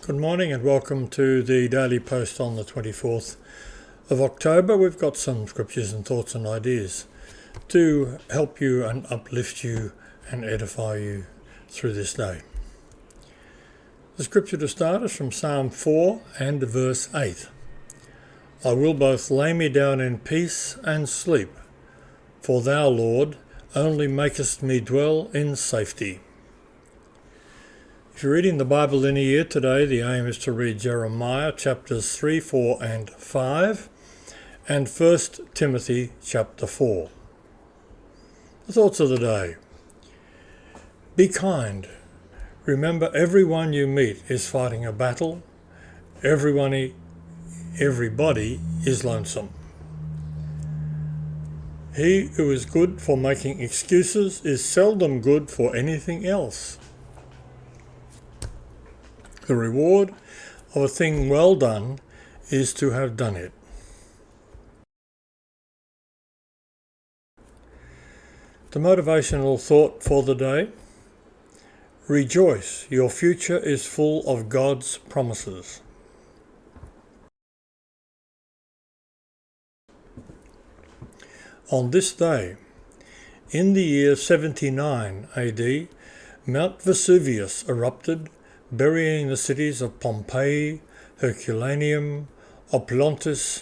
Good morning and welcome to the Daily Post on the 24th of October. We've got some scriptures and thoughts and ideas to help you and uplift you and edify you through this day. The scripture to start is from Psalm 4 and verse 8. I will both lay me down in peace and sleep, for thou, Lord, only makest me dwell in safety. If you're reading the Bible in a year today, the aim is to read Jeremiah chapters 3, 4 and 5 and 1 Timothy chapter 4. The thoughts of the day. Be kind. Remember, everyone you meet is fighting a battle. Everybody is lonesome. He who is good for making excuses is seldom good for anything else. The reward of a thing well done is to have done it. The motivational thought for the day. Rejoice, your future is full of God's promises. On this day, in the year 79 AD, Mount Vesuvius erupted, burying the cities of Pompeii, Herculaneum, Oplontis,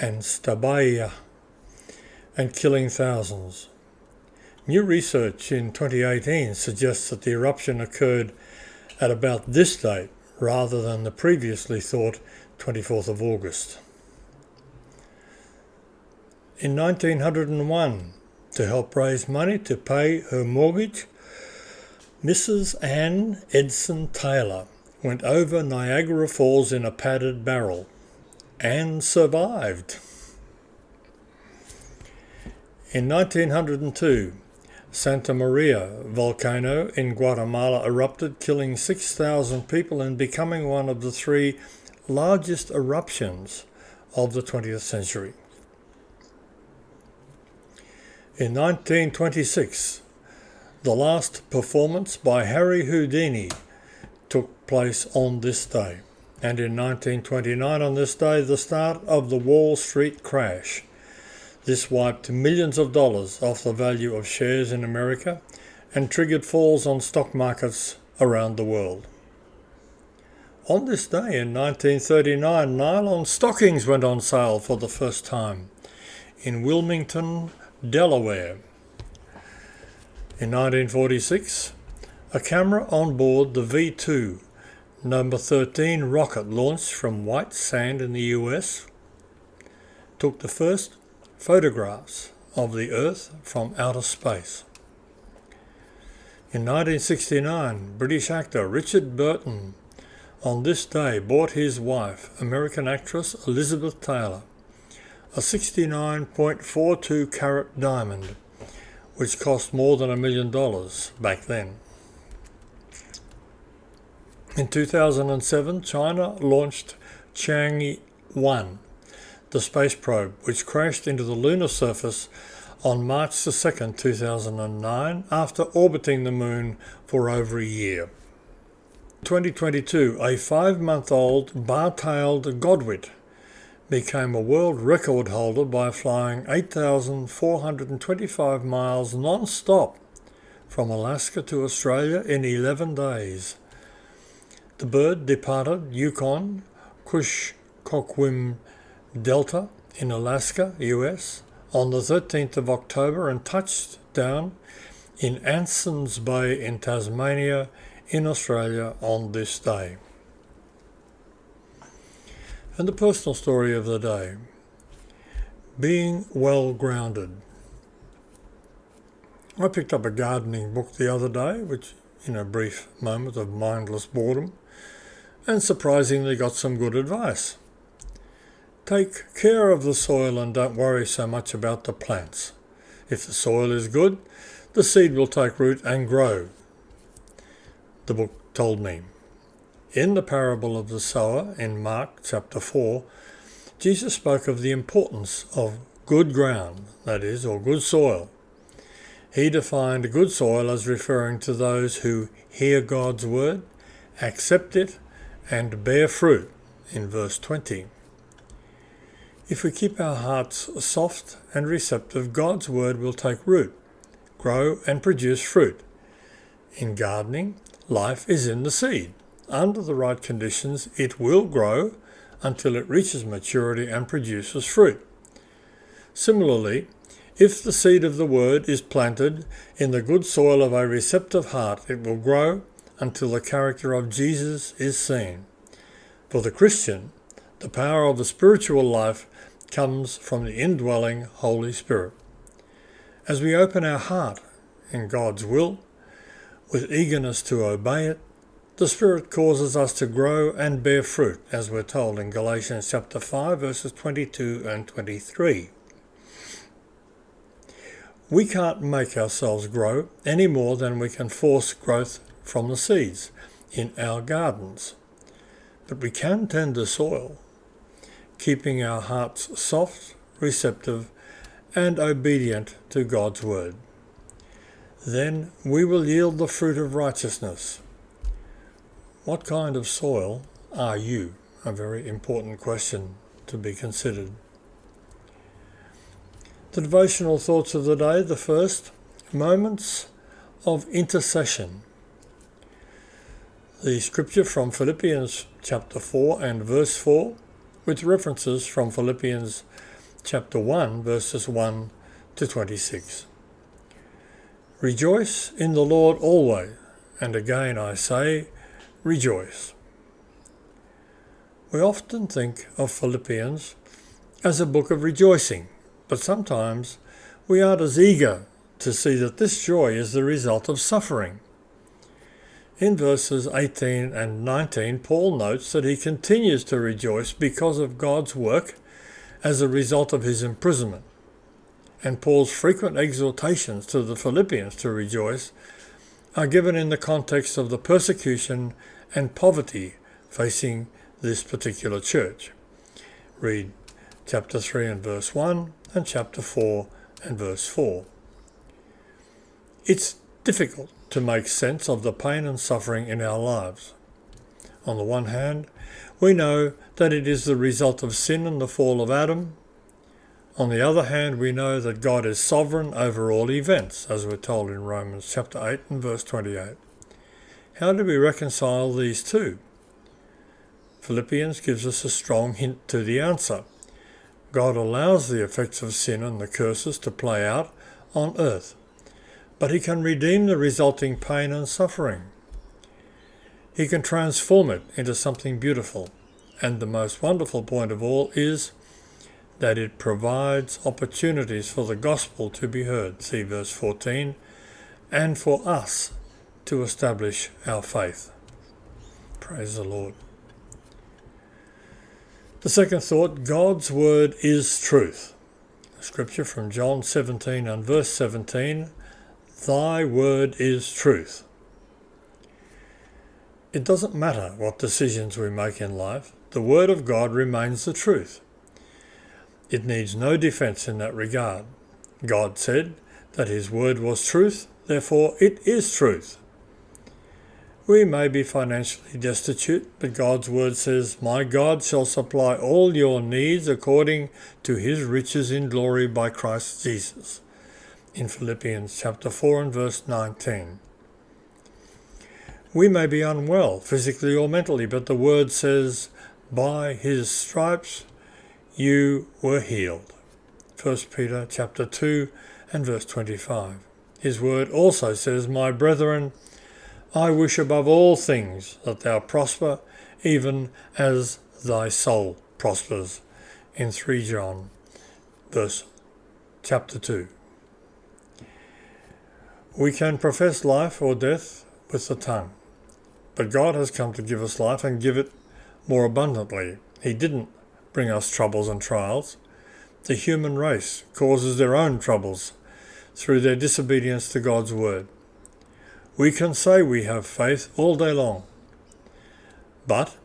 and Stabaea, and killing thousands. New research in 2018 suggests that the eruption occurred at about this date rather than the previously thought 24th of August. In 1901, to help raise money to pay her mortgage, Mrs. Anne Edson Taylor went over Niagara Falls in a padded barrel and survived. In 1902, Santa Maria volcano in Guatemala erupted, killing 6,000 people and becoming one of the three largest eruptions of the 20th century. In 1926, the last performance by Harry Houdini took place on this day, and in 1929 on this day, the start of the Wall Street crash. This wiped millions of dollars off the value of shares in America and triggered falls on stock markets around the world. On this day in 1939, nylon stockings went on sale for the first time in Wilmington, Delaware. In 1946, a camera on board the V-2 number 13 rocket launched from White Sand in the US took the first photographs of the Earth from outer space. In 1969, British actor Richard Burton on this day bought his wife, American actress Elizabeth Taylor, a 69.42 carat diamond, which cost more than $1 million back then. In 2007, China launched Chang'e-1, the space probe, which crashed into the lunar surface on March 2, 2009, after orbiting the moon for over a year. In 2022, a 5-month-old bar-tailed godwit became a world record holder by flying 8,425 miles non-stop from Alaska to Australia in 11 days. The bird departed Yukon Kuskokwim Delta in Alaska, US, on the 13th of October and touched down in Anson's Bay in Tasmania in Australia on this day. And the personal story of the day. Being well grounded. I picked up a gardening book the other day, which in a brief moment of mindless boredom, and surprisingly got some good advice. Take care of the soil and don't worry so much about the plants. If the soil is good, the seed will take root and grow, the book told me. In the parable of the sower in Mark chapter 4, Jesus spoke of the importance of good ground, that is, or good soil. He defined good soil as referring to those who hear God's word, accept it, and bear fruit in verse 20. If we keep our hearts soft and receptive, God's word will take root, grow and produce fruit. In gardening, life is in the seed. Under the right conditions, it will grow until it reaches maturity and produces fruit. Similarly, if the seed of the word is planted in the good soil of a receptive heart, it will grow until the character of Jesus is seen. For the Christian, the power of the spiritual life comes from the indwelling Holy Spirit. As we open our heart in God's will, with eagerness to obey it, the Spirit causes us to grow and bear fruit, as we're told in Galatians chapter 5, verses 22 and 23. We can't make ourselves grow any more than we can force growth from the seeds in our gardens. But we can tend the soil, keeping our hearts soft, receptive, and obedient to God's word. Then we will yield the fruit of righteousness. What kind of soil are you? A very important question to be considered. The devotional thoughts of the day, the first, moments of intercession. The scripture from Philippians chapter 4 and verse 4, with references from Philippians chapter 1 verses 1 to 26. Rejoice in the Lord always, and again I say, rejoice. We often think of Philippians as a book of rejoicing, but sometimes we aren't as eager to see that this joy is the result of suffering. In verses 18 and 19, Paul notes that he continues to rejoice because of God's work as a result of his imprisonment. And Paul's frequent exhortations to the Philippians to rejoice are given in the context of the persecution and poverty facing this particular church. Read chapter 3 and verse 1 and chapter 4 and verse 4. It's difficult to make sense of the pain and suffering in our lives. On the one hand, we know that it is the result of sin and the fall of Adam. On the other hand, we know that God is sovereign over all events, as we're told in Romans chapter 8 and verse 28. How do we reconcile these two? Philippians gives us a strong hint to the answer. God allows the effects of sin and the curses to play out on earth, but he can redeem the resulting pain and suffering. He can transform it into something beautiful, and the most wonderful point of all is that it provides opportunities for the gospel to be heard, see verse 14, and for us to establish our faith. Praise the Lord. The second thought, God's word is truth. Scripture from John 17 and verse 17, Thy word is truth. It doesn't matter what decisions we make in life, the word of God remains the truth. It needs no defense in that regard. God said that his word was truth, therefore it is truth. We may be financially destitute, but God's word says, My God shall supply all your needs according to his riches in glory by Christ Jesus. In Philippians chapter 4 and verse 19. We may be unwell, physically or mentally, but the word says, By his stripes you were healed. 1 Peter chapter 2 and verse 25. His word also says, My brethren, I wish above all things that thou prosper, even as thy soul prospers. In 3 John, chapter 2. We can profess life or death with the tongue, but God has come to give us life and give it more abundantly. He didn't bring us troubles and trials. The human race causes their own troubles through their disobedience to God's word. We can say we have faith all day long, but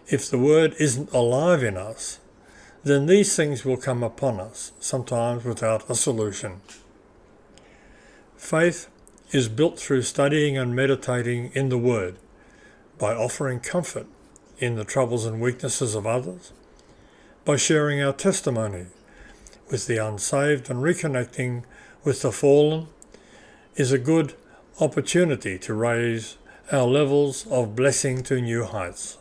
if the word isn't alive in us, then these things will come upon us, sometimes without a solution. Faith is built through studying and meditating in the word, by offering comfort in the troubles and weaknesses of others, by sharing our testimony with the unsaved and reconnecting with the fallen is a good opportunity to raise our levels of blessing to new heights.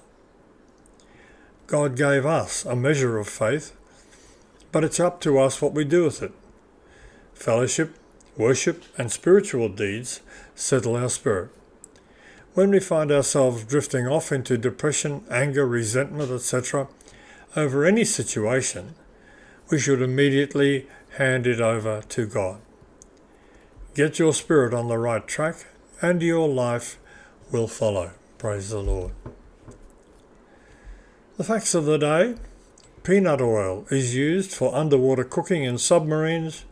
God gave us a measure of faith, but it's up to us what we do with it. Fellowship, worship, and spiritual deeds settle our spirit. When we find ourselves drifting off into depression, anger, resentment, etc., over any situation, we should immediately hand it over to God. Get your spirit on the right track, and your life will follow. Praise the Lord. The facts of the day: peanut oil is used for underwater cooking in submarines.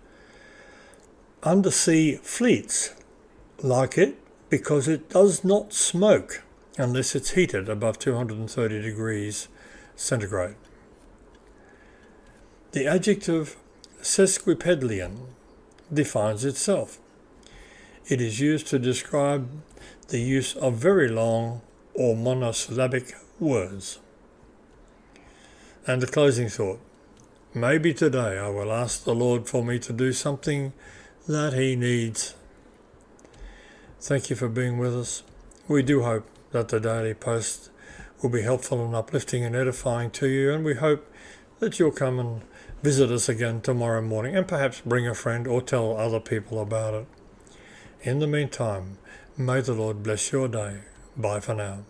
Undersea fleets like it because it does not smoke unless it's heated above 230 degrees centigrade. The adjective sesquipedalian defines itself. It is used to describe the use of very long or monosyllabic words. And the closing thought: maybe today I will ask the Lord for me to do something that He needs. Thank you for being with us. We do hope that the daily post will be helpful and uplifting and edifying to you, and we hope that you'll come and visit us again tomorrow morning and perhaps bring a friend or tell other people about it. In the meantime, may the Lord bless your day. Bye for now.